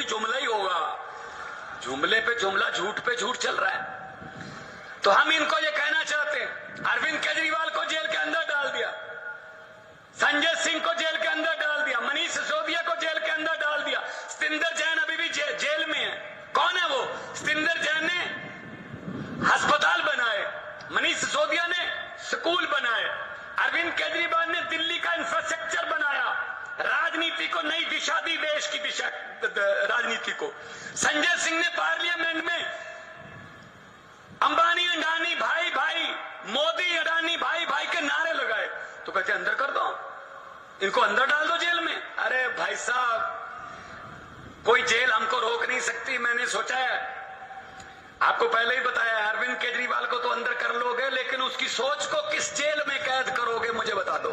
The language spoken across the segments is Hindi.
जुमला ही होगा। जुमले पे जुमला, झूठ पे झूठ चल रहा है। तो हम इनको ये कहना चाहते हैं, अरविंद केजरीवाल को जेल के अंदर डाल दिया, संजय सिंह को जेल के अंदर डाल दिया, मनीष सिसोदिया को जेल के अंदर डाल दिया, सतिंदर जैन अभी भी जेल में है। कौन है वो? सतिंदर जैन ने अस्पताल बनाए, मनीष सिसोदिया ने स्कूल बनाए, अरविंद केजरीवाल ने दिल्ली का इंफ्रास्ट्रक्चर बनाया, राजनीति को नई दिशा दी, देश की दिशा राजनीति को। संजय सिंह ने पार्लियामेंट में अंबानी अडानी भाई भाई, मोदी अडानी भाई भाई के नारे लगाए। तो कहते अंदर कर दो, इनको अंदर डाल दो जेल में। अरे भाई साहब, कोई जेल हमको रोक नहीं सकती। मैंने सोचा है, आपको पहले ही बताया, अरविंद केजरीवाल को तो अंदर कर लोगे, लेकिन उसकी सोच को किस जेल में कैद करोगे मुझे बता दो।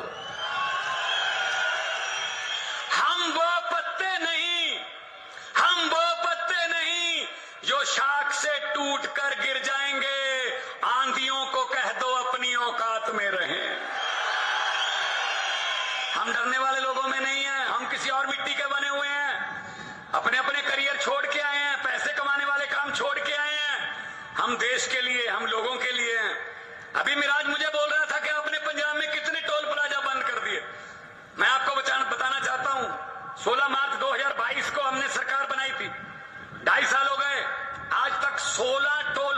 हम वो पत्ते नहीं जो शाख से टूट कर गिर जाएंगे। आंधियों को कह दो अपनी औकात में रहें। हम डरने वाले लोगों में नहीं है, हम किसी और मिट्टी के बने हुए हैं, अपने अपने करियर छोड़ के आए हैं, पैसे कमाने वाले काम छोड़ के आए हैं। हम देश के लिए, हम लोगों के लिए हैं। अभी मिराज मुझे बोल रहा था कि आपने पंजाब में कितने टोल प्लाजा बंद कर दिए। मैं आपको बताना चाहता हूं, 16 मार्च 2022 को हमने सरकार बनाई थी, 2.5 साल हो गए, आज तक 16 टोल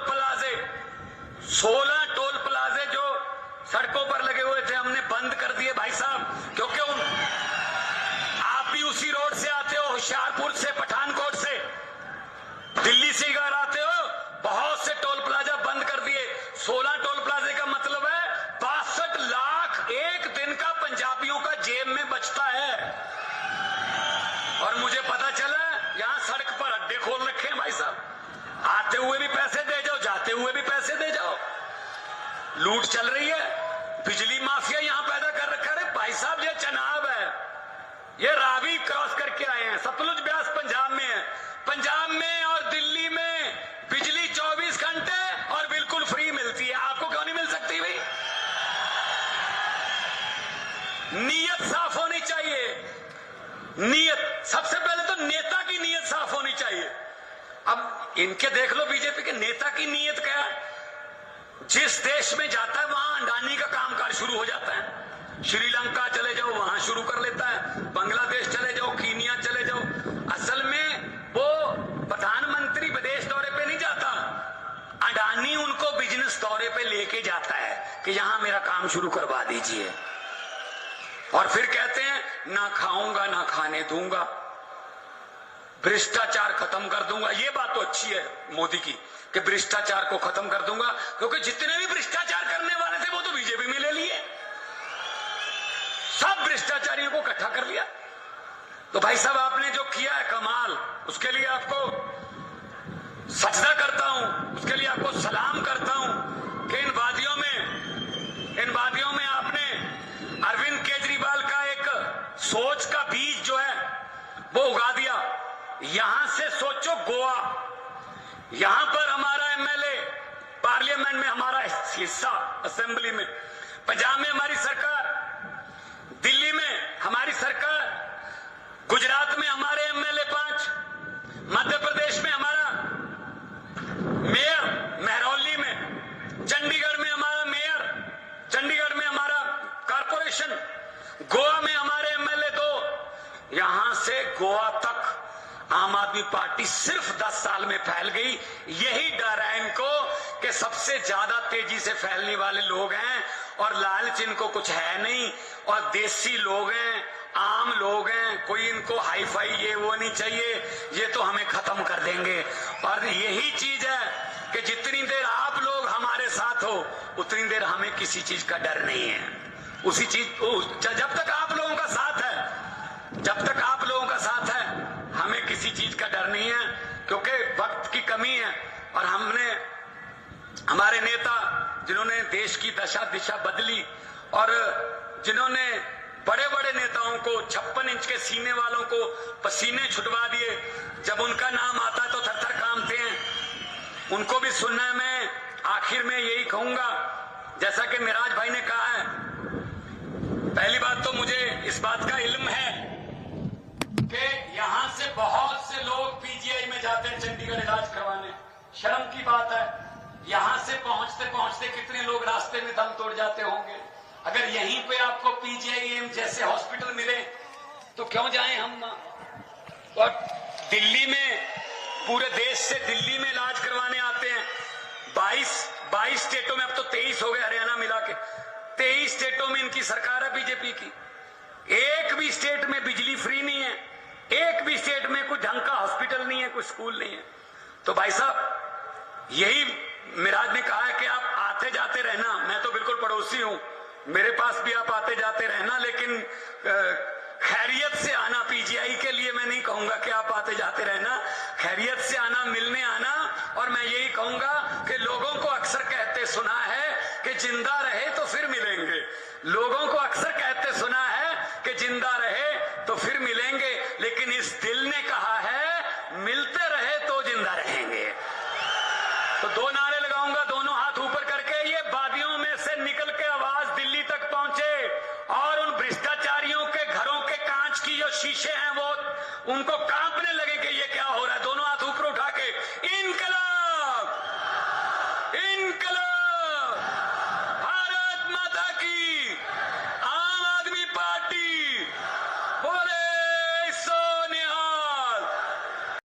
प्लाजे जो सड़कों पर लगे हुए थे हमने बंद कर दिए भाई साहब। क्योंकि आप भी उसी रोड से आते हो, होशियारपुर से, पठानकोट से, दिल्ली से घर आते हो, बहुत से टोल प्लाजा बंद कर दिए। 16 टोल प्लाजे का मतलब है 62 लाख एक दिन का पंजाबियों का जेब में बचता है। और मुझे पता चला यहां सड़क पर अड्डे खोल रखे हैं भाई साहब, आते हुए भी पैसे दे जाओ, जाते हुए भी पैसे दे जाओ, लूट चल रही है। बिजली माफिया यहां पैदा कर रखा है। भाई साहब, ये चनाब है, ये रावी क्रॉस करके आए हैं, सतलुज ब्यास पंजाब में है। पंजाब में और दिल्ली में बिजली 24 घंटे और बिल्कुल फ्री मिलती है। आपको क्यों नहीं मिल सकती भाई? नीयत साफ होनी चाहिए। नीयत सबसे पहले तो नेता की नीयत साफ होनी चाहिए। अब इनके देख लो, बीजेपी के नेता की नीयत क्या है? जिस देश में जाता है वहां अडानी का कामकाज शुरू हो जाता है। श्रीलंका चले जाओ, वहां शुरू कर लेता है, बांग्लादेश चले जाओ, कीनिया चले जाओ। असल में वो प्रधानमंत्री विदेश दौरे पे नहीं जाता, अडानी उनको बिजनेस दौरे पे लेके जाता है कि यहां मेरा काम शुरू करवा दीजिए। और फिर कहते हैं ना खाऊंगा ना खाने दूंगा, भ्रष्टाचार खत्म कर दूंगा। ये बात तो अच्छी है मोदी की कि भ्रष्टाचार को खत्म कर दूंगा, क्योंकि जितने भी भ्रष्टाचार करने वाले थे वो तो बीजेपी में ले लिए, सब भ्रष्टाचारियों को इकट्ठा कर लिया। तो भाई साहब, आपने जो किया है कमाल, उसके लिए आपको सजदा करता हूं, उसके लिए आपको सलाम करता हूं कि इन वादियों में आपने अरविंद केजरीवाल का एक सोच का बीज जो है वो उगा दिया। यहां से सोचो गोवा, यहां पर हमारा एमएलए पार्लियामेंट में हमारा हिस्सा असेंबली में, पंजाब में हमारी सरकार, दिल्ली में हमारी सरकार, गुजरात में हमारे एमएलए 5, मध्य प्रदेश में हमारा मेयर महरौली में, चंडीगढ़ में हमारा मेयर, चंडीगढ़ में हमारा कारपोरेशन, गोवा में हमारे एमएलए 2। यहां से गोवा तक आम आदमी पार्टी सिर्फ 10 साल में फैल गई। यही डर है इनको कि सबसे ज्यादा तेजी से फैलने वाले लोग हैं और लालच इनको कुछ है नहीं, और देसी लोग हैं, आम लोग हैं, कोई इनको हाई फाई ये वो नहीं चाहिए, ये तो हमें खत्म कर देंगे। और यही चीज है कि जितनी देर आप लोग हमारे साथ हो उतनी देर हमें किसी चीज का डर नहीं है। उसी चीज, जब तक आप लोगों का साथ है, जब तक आप लोगों का साथ है, हमें किसी चीज का डर नहीं है, क्योंकि वक्त की कमी है। और हमारे नेता जिन्होंने देश की दशा दिशा बदली, और जिन्होंने बड़े बड़े नेताओं को, 56 इंच के सीने वालों को पसीने छुटवा दिए, जब उनका नाम आता तो थर थर कांपते हैं। उनको भी सुनना है। मैं आखिर में यही कहूंगा, जैसा कि मिराज भाई ने कहा है, पहली बात तो मुझे इस बात का इल्म है कि यहां से बहुत से से लोग पीजीआई में जाते हैं चंडीगढ़ इलाज करवाने। शर्म की बात है, यहां से पहुंचते पहुंचते कितने लोग रास्ते में दम तोड़ जाते होंगे। अगर यहीं पे आपको पीजीआई एम्स जैसे हॉस्पिटल मिले तो क्यों जाएं हम ना। और दिल्ली में, पूरे देश से दिल्ली में इलाज करवाने आते हैं। 22 स्टेटों में, अब तो 23 हो गए हरियाणा मिला के, 23 स्टेटों में इनकी सरकार है बीजेपी की। एक भी स्टेट में बिजली फ्री नहीं है, एक भी स्टेट में कोई ढंग का हॉस्पिटल नहीं है, कोई स्कूल नहीं है। तो भाई साहब, यही मिराज ने कहा है कि आप आते जाते रहना। मैं तो बिल्कुल पड़ोसी हूं, मेरे पास भी आप आते जाते रहना, लेकिन खैरियत से आना। पीजीआई के लिए मैं नहीं कहूंगा कि आप आते जाते रहना, खैरियत से आना, मिलने आना। और मैं यही कहूंगा कि लोगों को अक्सर कहते सुना है कि जिंदा रहे तो फिर मिलेंगे। लोगों को अक्सर कहते सुना है कि जिंदा रहे तो फिर मिलेंगे, लेकिन इस दिल ने कहा है मिलते रहे तो जिंदा रहेंगे। तो 2 नारे लगाऊंगा, दोनों हाथ ऊपर करके। ये वादियों में से निकल के आवाज दिल्ली तक पहुंचे और उन भ्रष्टाचारियों के घरों के कांच की जो शीशे हैं वो उनको कांपने लगे कि ये क्या हो रहा है। दोनों हाथ ऊपर उठा के, इनकलाब, इनकलाब।